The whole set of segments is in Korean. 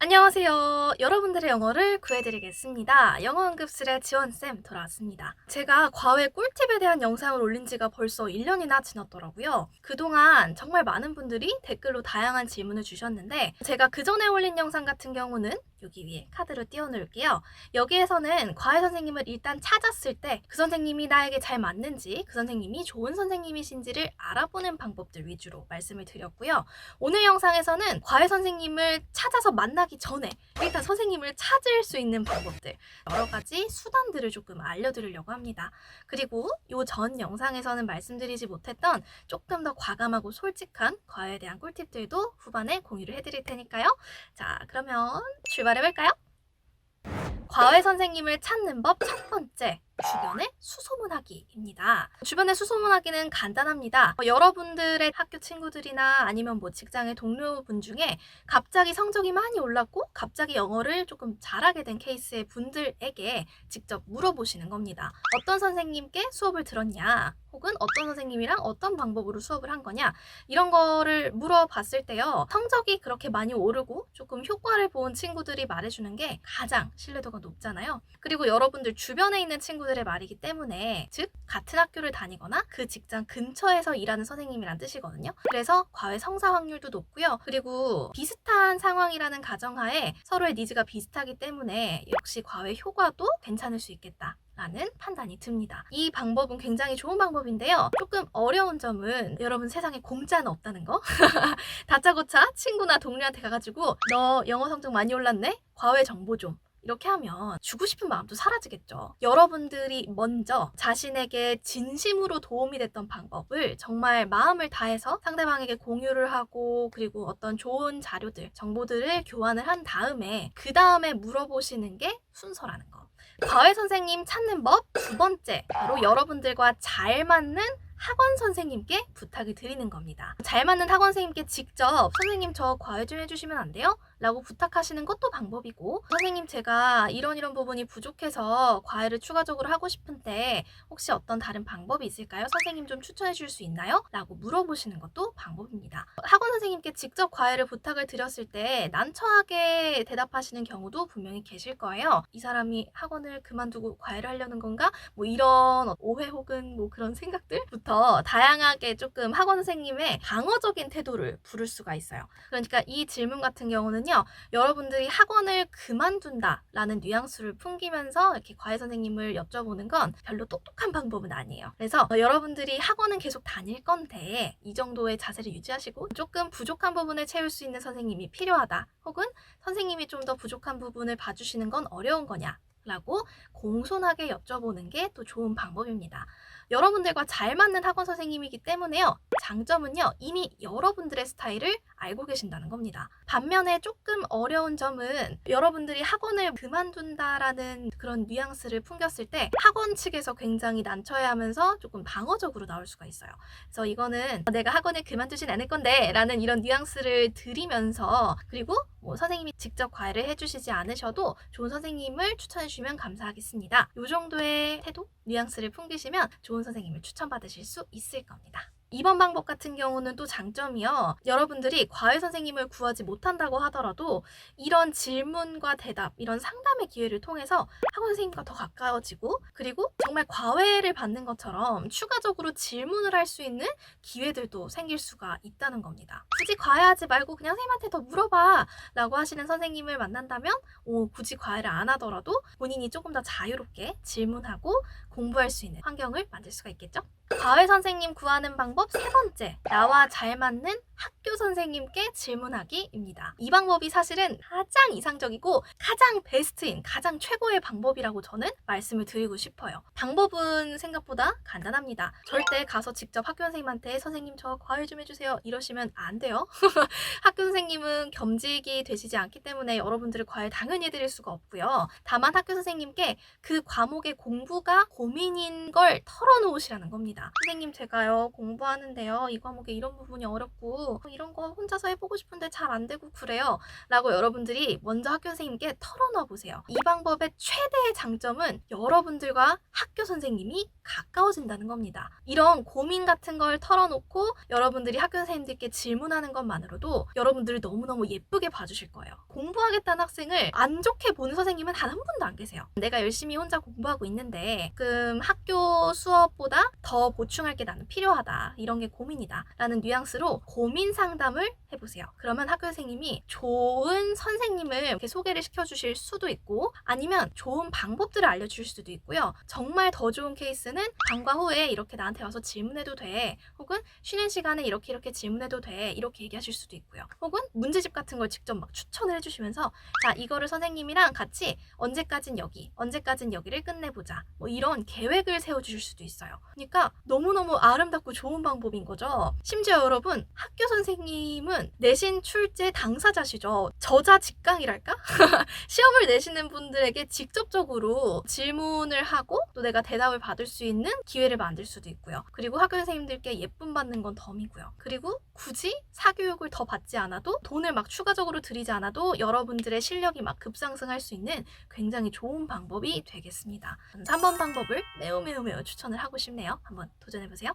안녕하세요. 여러분들의 영어를 구해드리겠습니다. 영어 응급실의 지원쌤 돌아왔습니다. 제가 과외 꿀팁에 대한 영상을 올린 지가 벌써 1년이나 지났더라고요. 그동안 정말 많은 분들이 댓글로 다양한 질문을 주셨는데 제가 그 전에 올린 영상 같은 경우는 여기 위에 카드로 띄워놓을게요. 여기에서는 과외 선생님을 일단 찾았을 때 그 선생님이 나에게 잘 맞는지, 그 선생님이 좋은 선생님이신지를 알아보는 방법들 위주로 말씀을 드렸고요. 오늘 영상에서는 과외 선생님을 찾아서 만나기 전에 일단 선생님을 찾을 수 있는 방법들, 여러 가지 수단들을 조금 알려드리려고 합니다. 그리고 요 전 영상에서는 말씀드리지 못했던 조금 더 과감하고 솔직한 과외에 대한 꿀팁들도 후반에 공유를 해드릴 테니까요. 자, 그러면 출발해볼까요? 과외 선생님을 찾는 법 첫 번째, 주변에 수소문하기입니다. 주변에 수소문하기는 간단합니다. 여러분들의 학교 친구들이나 아니면 뭐 직장의 동료분 중에 갑자기 성적이 많이 올랐고 갑자기 영어를 조금 잘하게 된 케이스의 분들에게 직접 물어보시는 겁니다. 어떤 선생님께 수업을 들었냐? 혹은 어떤 선생님이랑 어떤 방법으로 수업을 한 거냐? 이런 거를 물어봤을 때요. 성적이 그렇게 많이 오르고 조금 효과를 본 친구들이 말해주는 게 가장 신뢰도가 높잖아요. 그리고 여러분들 주변에 있는 친구들의 말이기 때문에, 즉 같은 학교를 다니거나 그 직장 근처에서 일하는 선생님이란 뜻이거든요. 그래서 과외 성사 확률도 높고요. 그리고 비슷한 상황이라는 가정하에 서로의 니즈가 비슷하기 때문에 역시 과외 효과도 괜찮을 수 있겠다 라는 판단이 듭니다. 이 방법은 굉장히 좋은 방법인데요. 조금 어려운 점은 여러분 세상에 공짜는 없다는 거. 다짜고짜 친구나 동료한테 가가지고 너 영어 성적 많이 올랐네? 과외 정보 좀. 이렇게 하면 주고 싶은 마음도 사라지겠죠. 여러분들이 먼저 자신에게 진심으로 도움이 됐던 방법을 정말 마음을 다해서 상대방에게 공유를 하고, 그리고 어떤 좋은 자료들, 정보들을 교환을 한 다음에 그 다음에 물어보시는 게 순서라는 거. 과외 선생님 찾는 법 두 번째, 바로 여러분들과 잘 맞는 학원 선생님께 부탁을 드리는 겁니다. 잘 맞는 학원 선생님께 직접 선생님 저 과외 좀 해주시면 안 돼요? 라고 부탁하시는 것도 방법이고, 선생님 제가 이런 부분이 부족해서 과외를 추가적으로 하고 싶은데 혹시 어떤 다른 방법이 있을까요? 선생님 좀 추천해 줄 수 있나요? 라고 물어보시는 것도 방법입니다. 학원 선생님께 직접 과외를 부탁을 드렸을 때 난처하게 대답하시는 경우도 분명히 계실 거예요. 이 사람이 학원을 그만두고 과외를 하려는 건가? 뭐 이런 오해 혹은 뭐 그런 생각들부터 다양하게 조금 학원 선생님의 방어적인 태도를 부를 수가 있어요. 그러니까 이 질문 같은 경우는요, 여러분들이 학원을 그만둔다라는 뉘앙스를 풍기면서 이렇게 과외 선생님을 여쭤보는 건 별로 똑똑한 방법은 아니에요. 그래서 여러분들이 학원은 계속 다닐 건데 이 정도의 자세를 유지하시고 조금 부족한 부분을 채울 수 있는 선생님이 필요하다, 혹은 선생님이 좀 더 부족한 부분을 봐주시는 건 어려운 거냐 라고 공손하게 여쭤보는 게 또 좋은 방법입니다. 여러분들과 잘 맞는 학원 선생님이기 때문에요. 장점은요, 이미 여러분들의 스타일을 알고 계신다는 겁니다. 반면에 조금 어려운 점은 여러분들이 학원을 그만둔다라는 그런 뉘앙스를 풍겼을 때 학원 측에서 굉장히 난처해하면서 조금 방어적으로 나올 수가 있어요. 그래서 이거는 내가 학원을 그만두진 않을 건데 라는 이런 뉘앙스를 드리면서, 그리고 뭐 선생님이 직접 과외를 해주시지 않으셔도 좋은 선생님을 추천해 주시면 감사하겠습니다. 이 정도의 태도, 뉘앙스를 풍기시면 좋은 선생님을 추천받으실 수 있을 겁니다. 이번 방법 같은 경우는 또 장점이요. 여러분들이 과외 선생님을 구하지 못한다고 하더라도 이런 질문과 대답, 이런 상담의 기회를 통해서 학원 선생님과 더 가까워지고, 그리고 정말 과외를 받는 것처럼 추가적으로 질문을 할 수 있는 기회들도 생길 수가 있다는 겁니다. 굳이 과외하지 말고 그냥 선생님한테 더 물어봐 라고 하시는 선생님을 만난다면 굳이 과외를 안 하더라도 본인이 조금 더 자유롭게 질문하고 공부할 수 있는 환경을 만들 수가 있겠죠? 과외 선생님 구하는 방법 세 번째, 나와 잘 맞는 학교 선생님께 질문하기입니다. 이 방법이 사실은 가장 이상적이고 가장 베스트인, 가장 최고의 방법이라고 저는 말씀을 드리고 싶어요. 방법은 생각보다 간단합니다. 절대 가서 직접 학교 선생님한테 선생님 저 과외 좀 해주세요 이러시면 안 돼요. 학교 선생님은 겸직이 되시지 않기 때문에 여러분들을 과외 당연히 해드릴 수가 없고요. 다만 학교 선생님께 그 과목의 공부가 고민인 걸 털어놓으시라는 겁니다. 선생님 제가요 공부하는데요 이 과목에 이런 부분이 어렵고 돼가지고 이런 거 혼자서 해보고 싶은데 잘 안 되고 그래요 라고 여러분들이 먼저 학교 선생님께 털어놔 보세요. 이 방법의 최대의 장점은 여러분들과 학교 선생님이 가까워진다는 겁니다. 이런 고민 같은 걸 털어놓고 여러분들이 학교 선생님들께 질문하는 것만으로도 여러분들을 너무너무 예쁘게 봐주실 거예요. 공부하겠다는 학생을 안 좋게 보는 선생님은 단 한 분도 안 계세요. 내가 열심히 혼자 공부하고 있는데 지금 학교 수업보다 더 보충할 게 나는 필요하다. 이런 게 고민이다. 라는 뉘앙스로 고민 상담을 해보세요. 그러면 학교 선생님이 좋은 선생님을 이렇게 소개를 시켜주실 수도 있고 아니면 좋은 방법들을 알려주실 수도 있고요. 정말 더 좋은 케이스는 방과 후에 이렇게 나한테 와서 질문해도 돼. 혹은 쉬는 시간에 이렇게 질문해도 돼. 이렇게 얘기하실 수도 있고요. 혹은 문제집 같은 걸 직접 막 추천을 해주시면서 자, 이거를 선생님이랑 같이 언제까진 여기를 끝내보자. 뭐 이런 계획을 세워주실 수도 있어요. 그러니까 너무너무 아름답고 좋은 방법인 거죠. 심지어 여러분, 학교 선생님은 내신 출제 당사자시죠. 저자 직강이랄까? 시험을 내시는 분들에게 직접적으로 질문을 하고 또 내가 대답을 받을 수 있는 기회를 만들 수도 있고요. 그리고 학교 선생님들께 예쁨 받는 건 덤이고요. 그리고 굳이 사교육을 더 받지 않아도 돈을 막 추가적으로 들이지 않아도 여러분들의 실력이 막 급상승할 수 있는 굉장히 좋은 방법이 되겠습니다. 3번 방법을 매우 추천을 하고 싶네요. 한번 도전해보세요.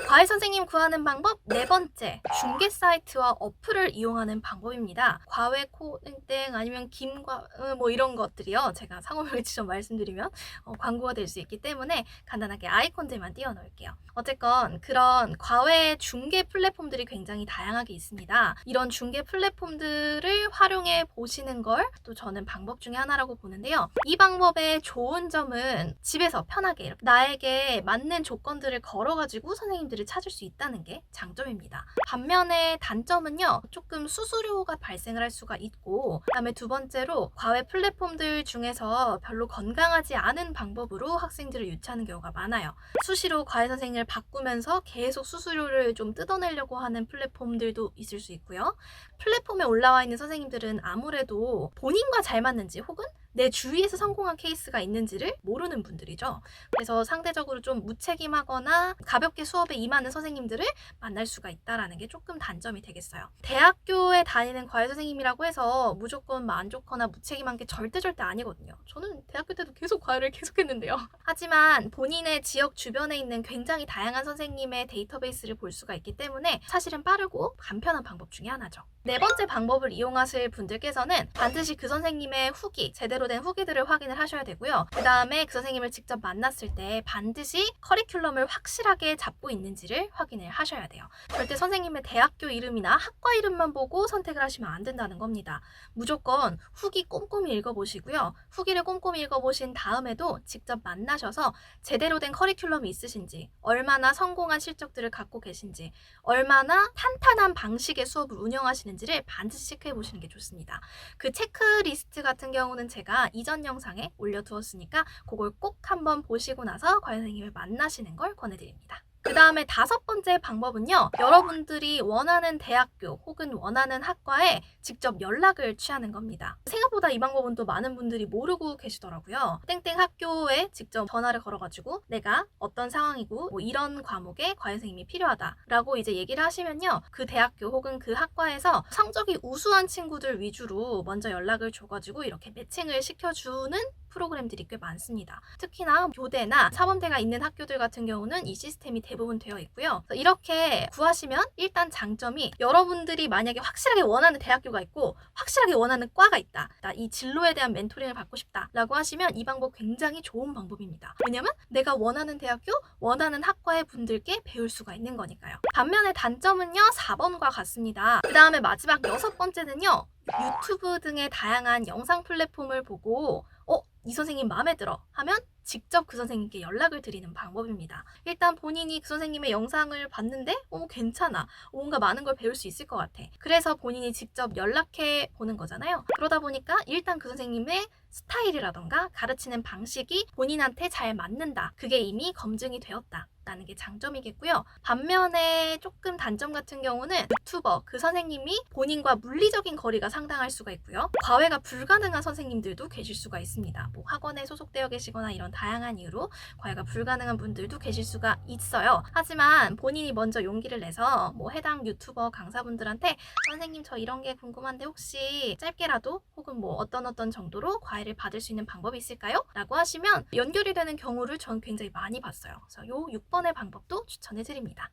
과외 선생님 구하는 방법 네 번째, 중개 사이트와 어플을 이용하는 방법입니다. 과외 코땡땡 아니면 김과 뭐 이런 것들이요. 제가 상호명을 직접 말씀드리면 광고가 될 수 있기 때문에 간단하게 아이콘들만 띄워놓을게요. 어쨌건 그런 과외 중개 플랫폼들이 굉장히 다양하게 있습니다. 이런 중개 플랫폼들을 활용해 보시는 걸 또 저는 방법 중에 하나라고 보는데요. 이 방법의 좋은 점은 집에서 편하게 이렇게 나에게 맞는 조건들을 걸어가지고 선생님들을 찾을 수 있다는 게 장점입니다. 반면에 단점은요, 조금 수수료가 발생을 할 수가 있고, 그다음에 두 번째로 과외 플랫폼들 중에서 별로 건강하지 않은 방법으로 학생들을 유치하는 경우가 많아요. 수시로 과외 선생님을 바꾸면서 계속 수수료를 좀 뜯어내려고 하는 플랫폼들도 있을 수 있고요. 플랫폼에 올라와 있는 선생님들은 아무래도 본인과 잘 맞는지 혹은 내 주위에서 성공한 케이스가 있는지를 모르는 분들이죠. 그래서 상대적으로 좀 무책임하거나 가볍게 수업에 임하는 선생님들을 만날 수가 있다는 게 조금 단점이 되겠어요. 대학교에 다니는 과외 선생님이라고 해서 무조건 안 좋거나 무책임한 게 절대 아니거든요. 저는 대학교 때도 계속 과외를 계속했는데요. 하지만 본인의 지역 주변에 있는 굉장히 다양한 선생님의 데이터베이스를 볼 수가 있기 때문에 사실은 빠르고 간편한 방법 중에 하나죠. 네 번째 방법을 이용하실 분들께서는 반드시 그 선생님의 후기, 제대로 된 후기들을 확인을 하셔야 되고요. 그 다음에 그 선생님을 직접 만났을 때 반드시 커리큘럼을 확실하게 잡고 있는지를 확인을 하셔야 돼요. 절대 선생님의 대학교 이름이나 학과 이름만 보고 선택을 하시면 안 된다는 겁니다. 무조건 후기 꼼꼼히 읽어보시고요. 후기를 꼼꼼히 읽어보신 다음에도 직접 만나셔서 제대로 된 커리큘럼이 있으신지, 얼마나 성공한 실적들을 갖고 계신지, 얼마나 탄탄한 방식의 수업을 운영하시는지를 반드시 체크해 보시는 게 좋습니다. 그 체크리스트 같은 경우는 제가 이전 영상에 올려두었으니까 그걸 꼭 한번 보시고 나서 과외 선생님을 만나시는 걸 권해드립니다. 그 다음에 다섯 번째 방법은요, 여러분들이 원하는 대학교 혹은 원하는 학과에 직접 연락을 취하는 겁니다. 생각보다 이 방법은 또 많은 분들이 모르고 계시더라고요. 땡땡 학교에 직접 전화를 걸어가지고 내가 어떤 상황이고 뭐 이런 과목에 과외 선생님이 필요하다라고 이제 얘기를 하시면요, 그 대학교 혹은 그 학과에서 성적이 우수한 친구들 위주로 먼저 연락을 줘가지고 이렇게 매칭을 시켜주는 프로그램들이 꽤 많습니다. 특히나 교대나 사범대가 있는 학교들 같은 경우는 이 시스템이 대부분 되어 있고요. 이렇게 구하시면 일단 장점이 여러분들이 만약에 확실하게 원하는 대학교가 있고 확실하게 원하는 과가 있다. 나 이 진로에 대한 멘토링을 받고 싶다 라고 하시면 이 방법 굉장히 좋은 방법입니다. 왜냐면 내가 원하는 대학교, 원하는 학과의 분들께 배울 수가 있는 거니까요. 반면에 단점은요, 4번과 같습니다. 그 다음에 마지막 여섯 번째는요, 유튜브 등의 다양한 영상 플랫폼을 보고 이 선생님 마음에 들어 하면 직접 그 선생님께 연락을 드리는 방법입니다. 일단 본인이 그 선생님의 영상을 봤는데 괜찮아, 뭔가 많은 걸 배울 수 있을 것 같아. 그래서 본인이 직접 연락해 보는 거잖아요. 그러다 보니까 일단 그 선생님의 스타일이라던가 가르치는 방식이 본인한테 잘 맞는다. 그게 이미 검증이 되었다. 없다는 게 장점이겠고요. 반면에 조금 단점 같은 경우는 유튜버 그 선생님이 본인과 물리적인 거리가 상당할 수가 있고요. 과외가 불가능한 선생님들도 계실 수가 있습니다. 뭐 학원에 소속되어 계시거나 이런 다양한 이유로 과외가 불가능한 분들도 계실 수가 있어요. 하지만 본인이 먼저 용기를 내서 뭐 해당 유튜버 강사분들한테 선생님 저 이런 게 궁금한데 혹시 짧게라도 혹은 뭐 어떤 정도로 과외를 받을 수 있는 방법이 있을까요? 라고 하시면 연결이 되는 경우를 전 굉장히 많이 봤어요. 그래서 요 6번의 방법도 추천해 드립니다.